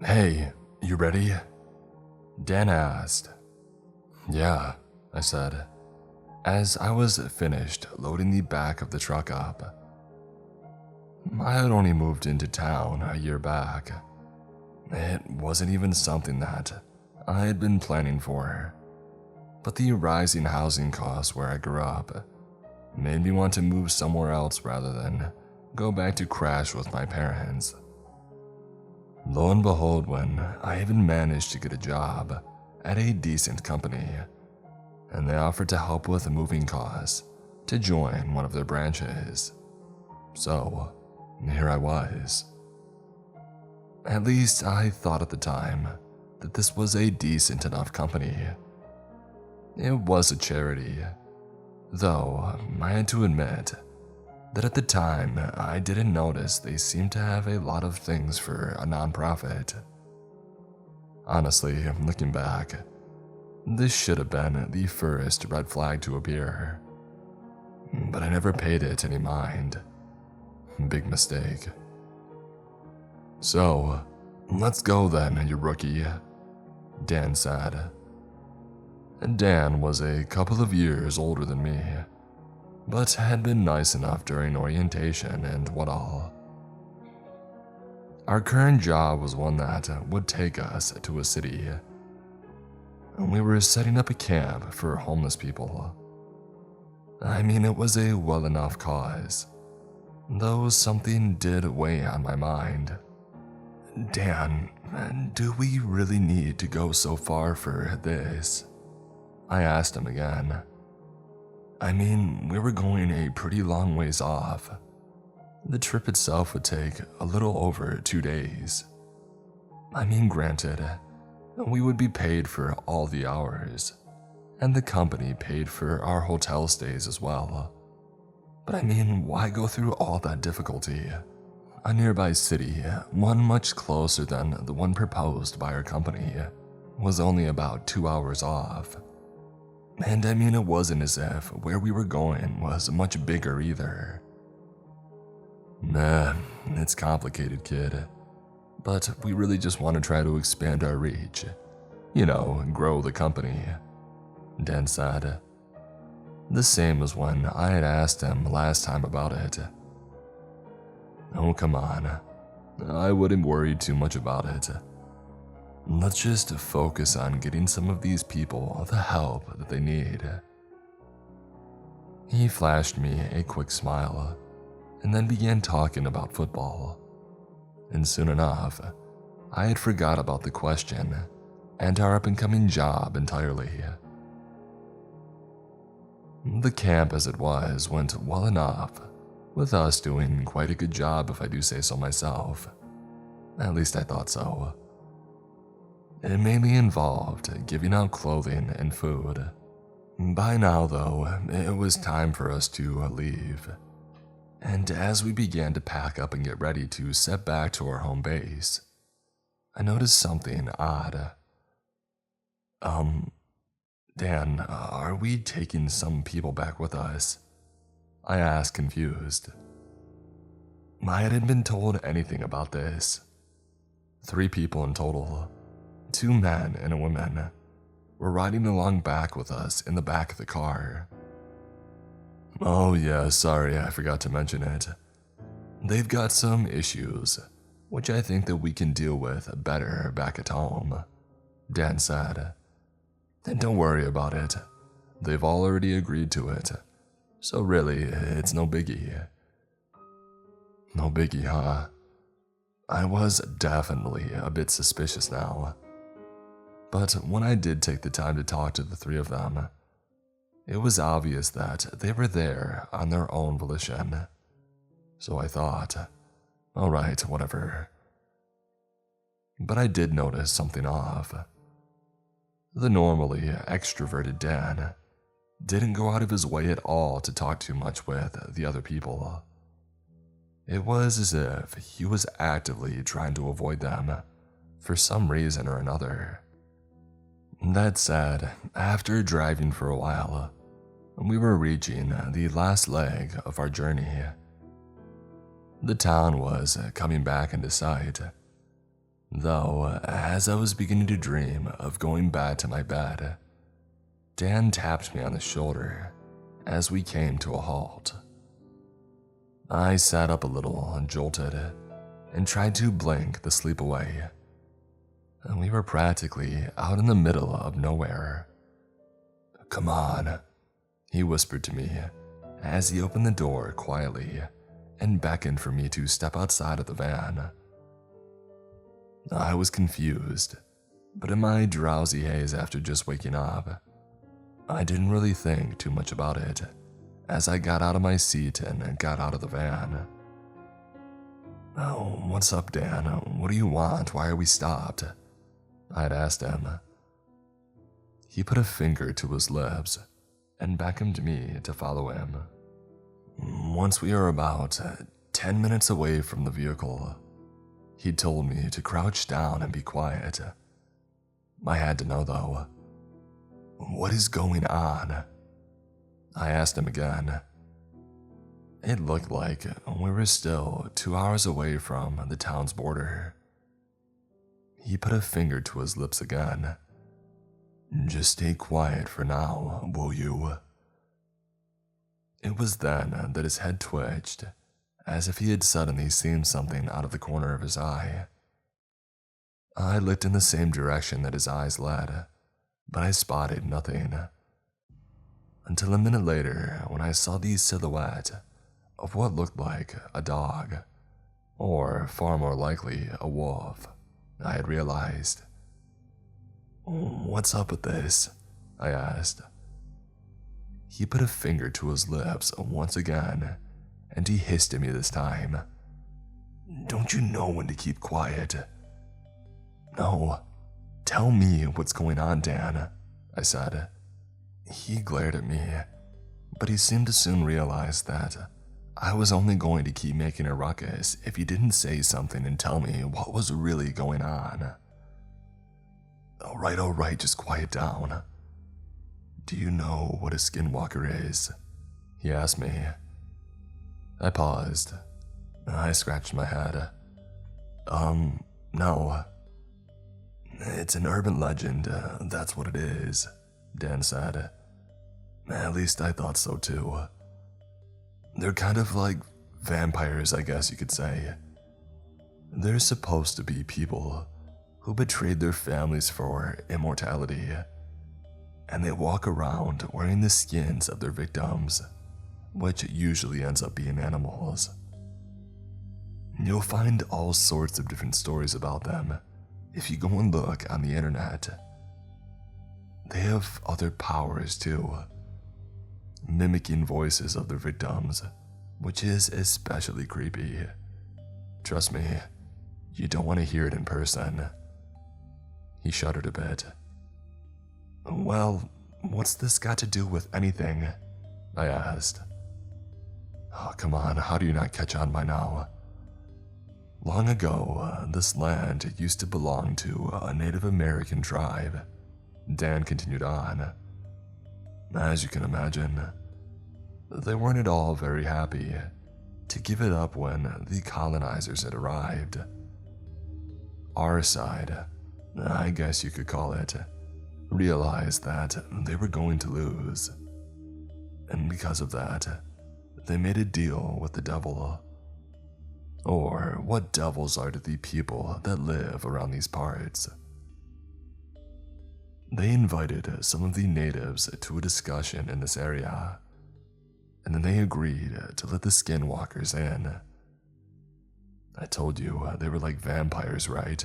"Hey, you ready?" Dan asked. "Yeah," I said, as I was finished loading the back of the truck up. I had only moved into town a year back. It wasn't even something that I had been planning for, but the rising housing costs where I grew up made me want to move somewhere else rather than go back to crash with my parents. Lo and behold, when I even managed to get a job at a decent company, and they offered to help with moving costs to join one of their branches. So, here I was. At least I thought at the time that this was a decent enough company. It was a charity, though I had to admit that at the time I didn't notice they seemed to have a lot of things for a nonprofit. Honestly, looking back, this should have been the first red flag to appear, but I never paid it any mind. Big mistake. "So, let's go then, you rookie," Dan said. Dan was a couple of years older than me, but had been nice enough during orientation and what all. Our current job was one that would take us to a city. We were setting up a camp for homeless people. I mean, it was a well enough cause, though something did weigh on my mind. "Dan, do we really need to go so far for this?" I asked him again. I mean, we were going a pretty long ways off. The trip itself would take a little over 2 days. I mean, granted, we would be paid for all the hours, and the company paid for our hotel stays as well. But I mean, why go through all that difficulty? A nearby city, one much closer than the one proposed by our company, was only about 2 hours off. And I mean, it wasn't as if where we were going was much bigger either. Nah, it's complicated, kid. But we really just want to try to expand our reach. You know, grow the company, Dan said. The same as when I had asked him last time about it. "Oh, come on. I wouldn't worry too much about it. Let's just focus on getting some of these people the help that they need." He flashed me a quick smile and then began talking about football. And soon enough, I had forgot about the question and our up-and-coming job entirely. The camp as it was went well enough, with us doing quite a good job if I do say so myself. At least I thought so. It mainly involved giving out clothing and food. By now, though, it was time for us to leave. And as we began to pack up and get ready to set back to our home base, I noticed something odd. Dan, are we taking some people back with us?" I asked, confused. I hadn't been told anything about this. 3 people in total, 2 men and a woman, were riding along back with us in the back of the car. "Oh yeah, sorry, I forgot to mention it. They've got some issues, which I think that we can deal with better back at home," Dan said. "And don't worry about it. They've already agreed to it. So really, it's no biggie." No biggie, huh? I was definitely a bit suspicious now. But when I did take the time to talk to the 3 of them, it was obvious that they were there on their own volition. So I thought, alright, whatever. But I did notice something off. The normally extroverted Dan didn't go out of his way at all to talk too much with the other people. It was as if he was actively trying to avoid them for some reason or another. That said, after driving for a while, we were reaching the last leg of our journey. The town was coming back into sight. Though, as I was beginning to dream of going back to my bed, Dan tapped me on the shoulder as we came to a halt. I sat up a little, jolted, and tried to blink the sleep away. We were practically out in the middle of nowhere. "Come on," he whispered to me as he opened the door quietly and beckoned for me to step outside of the van. I was confused, but in my drowsy haze after just waking up, I didn't really think too much about it as I got out of my seat and got out of the van. "Oh, what's up, Dan? What do you want? Why are we stopped?" I had asked him. He put a finger to his lips and beckoned me to follow him. Once we were about 10 minutes away from the vehicle, he told me to crouch down and be quiet. I had to know, though. "What is going on?" I asked him again. It looked like we were still 2 hours away from the town's border. He put a finger to his lips again. "Just stay quiet for now, will you?" It was then that his head twitched, as if he had suddenly seen something out of the corner of his eye. I looked in the same direction that his eyes led, but I spotted nothing. Until a minute later, when I saw the silhouette of what looked like a dog, or far more likely a wolf, I had realized. "What's up with this?" I asked. He put a finger to his lips once again, and he hissed at me this time. "Don't you know when to keep quiet?" "No, tell me what's going on, Dan," I said. He glared at me, but he seemed to soon realize that I was only going to keep making a ruckus if he didn't say something and tell me what was really going on. All right, just quiet down." "Do you know what a skinwalker is?" he asked me. I paused. I scratched my head. No. "It's an urban legend, that's what it is," Dan said. "At least I thought so too. They're kind of like vampires, I guess you could say. They're supposed to be people who betrayed their families for immortality, and they walk around wearing the skins of their victims, which usually ends up being animals. You'll find all sorts of different stories about them if you go and look on the internet. They have other powers too, mimicking voices of their victims, which is especially creepy. Trust me, you don't want to hear it in person." He shuddered a bit. "Well, what's this got to do with anything?" I asked. "Oh, come on, how do you not catch on by now? Long ago, this land used to belong to a Native American tribe," Dan continued on. "As you can imagine, they weren't at all very happy to give it up when the colonizers had arrived. Our side, I guess you could call it, realized that they were going to lose. And because of that, they made a deal with the devil. Or what devils are to the people that live around these parts. They invited some of the natives to a discussion in this area, and then they agreed to let the Skinwalkers in. I told you they were like vampires, right?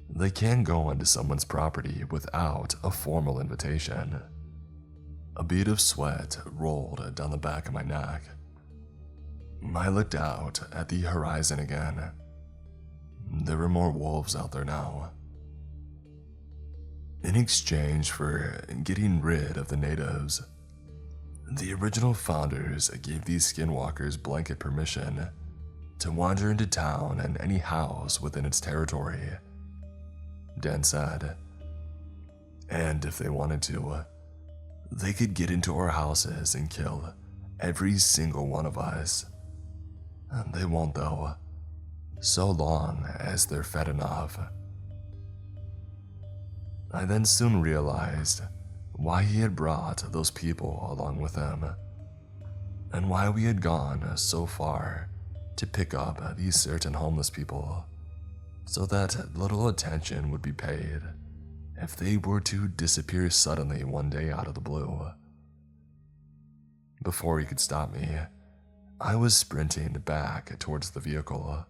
They can't go onto someone's property without a formal invitation." A bead of sweat rolled down the back of my neck. I looked out at the horizon again. There were more wolves out there now. In exchange for getting rid of the natives, the original founders gave these skinwalkers blanket permission to wander into town and any house within its territory, Dan said. "And if they wanted to, they could get into our houses and kill every single one of us. They won't though. so long as they're fed enough. I then soon realized why he had brought those people along with him, and why we had gone so far to pick up these certain homeless people, so that little attention would be paid if they were to disappear suddenly one day out of the blue. Before he could stop me, I was sprinting back towards the vehicle.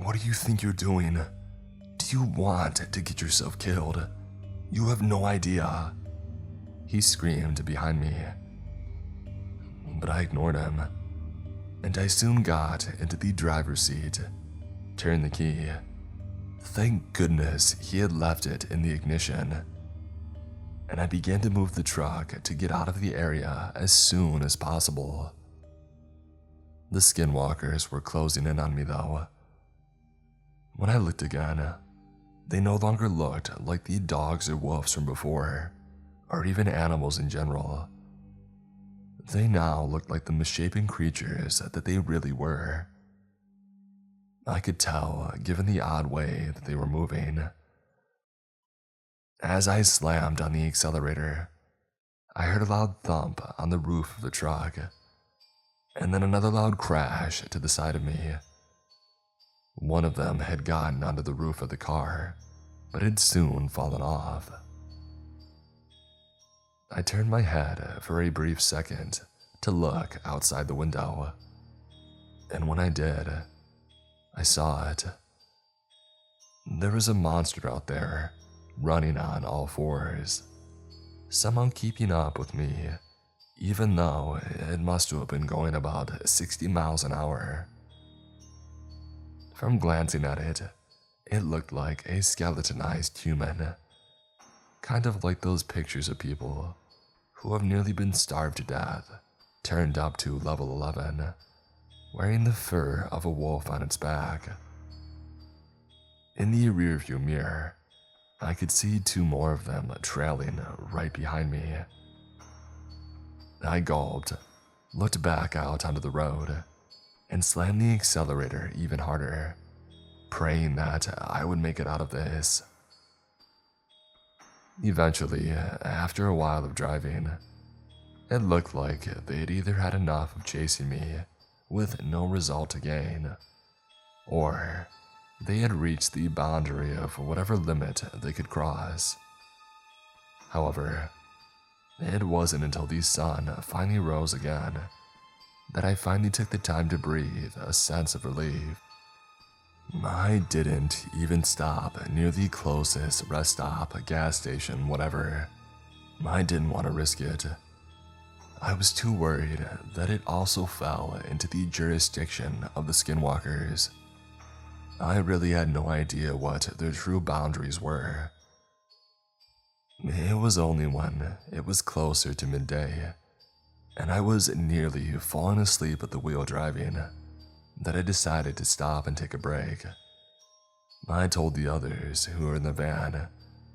"What do you think you're doing? Do you want to get yourself killed? You have no idea," he screamed behind me. But I ignored him, and I soon got into the driver's seat, turned the key. Thank goodness he had left it in the ignition, and I began to move the truck to get out of the area as soon as possible. The Skinwalkers were closing in on me though. When I looked again, they no longer looked like the dogs or wolves from before, or even animals in general. They now looked like the misshapen creatures that they really were. I could tell, given the odd way that they were moving. As I slammed on the accelerator, I heard a loud thump on the roof of the truck, and then another loud crash to the side of me. One of them had gotten onto the roof of the car, but had soon fallen off. I turned my head for a brief second to look outside the window, and when I did, I saw it. There was a monster out there, running on all fours, somehow keeping up with me, even though it must have been going about 60 miles an hour. From glancing at it, it looked like a skeletonized human, kind of like those pictures of people who have nearly been starved to death, turned up to level 11, wearing the fur of a wolf on its back. In the rearview mirror, I could see two more of them trailing right behind me. I gulped, looked back out onto the road, and slammed the accelerator even harder, praying that I would make it out of this. Eventually, after a while of driving, it looked like they had either had enough of chasing me with no result to gain, or they had reached the boundary of whatever limit they could cross. However, it wasn't until the sun finally rose again that I finally took the time to breathe a sense of relief. I didn't even stop near the closest rest stop, gas station, whatever. I didn't want to risk it. I was too worried that it also fell into the jurisdiction of the Skinwalkers. I really had no idea what their true boundaries were. It was only when it was closer to midday, and I was nearly falling asleep at the wheel driving, that I decided to stop and take a break. I told the others who were in the van,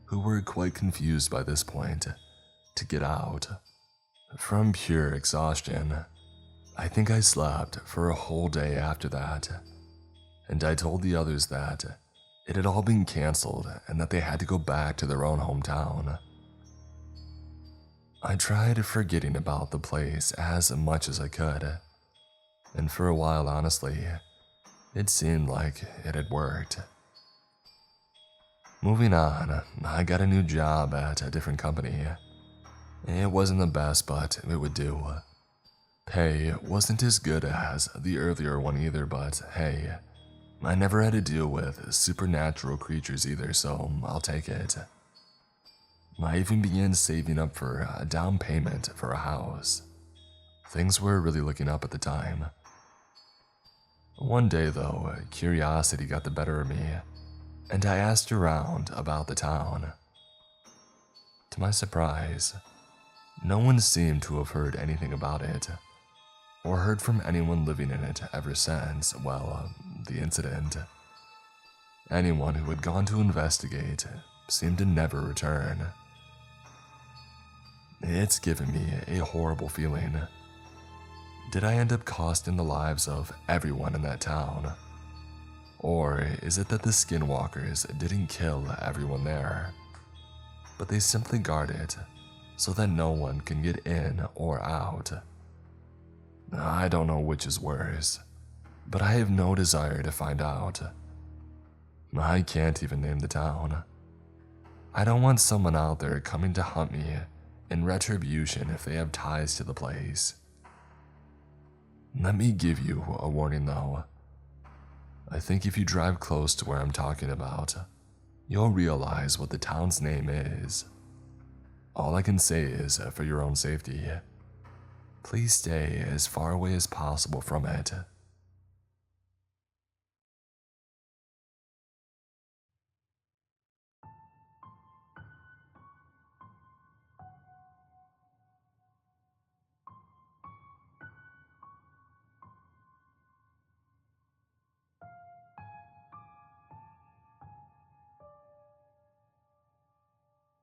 who were quite confused by this point, to get out. From pure exhaustion, I think I slept for a whole day after that, and I told the others that it had all been canceled and that they had to go back to their own hometown. I tried forgetting about the place as much as I could, and for a while, honestly, it seemed like it had worked. Moving on, I got a new job at a different company. It wasn't the best, but it would do. Pay wasn't as good as the earlier one either, but hey, I never had to deal with supernatural creatures either, so I'll take it. I even began saving up for a down payment for a house. Things were really looking up at the time. One day though, curiosity got the better of me, and I asked around about the town. To my surprise, no one seemed to have heard anything about it, or heard from anyone living in it ever since, well, the incident. Anyone who had gone to investigate seemed to never return. It's given me a horrible feeling. Did I end up costing the lives of everyone in that town? Or is it that the Skinwalkers didn't kill everyone there, but they simply guard it so that no one can get in or out? I don't know which is worse, but I have no desire to find out. I can't even name the town. I don't want someone out there coming to hunt me in retribution if they have ties to the place. Let me give you a warning though. I think if you drive close to where I'm talking about, you'll realize what the town's name is. All I can say is, for your own safety, please stay as far away as possible from it.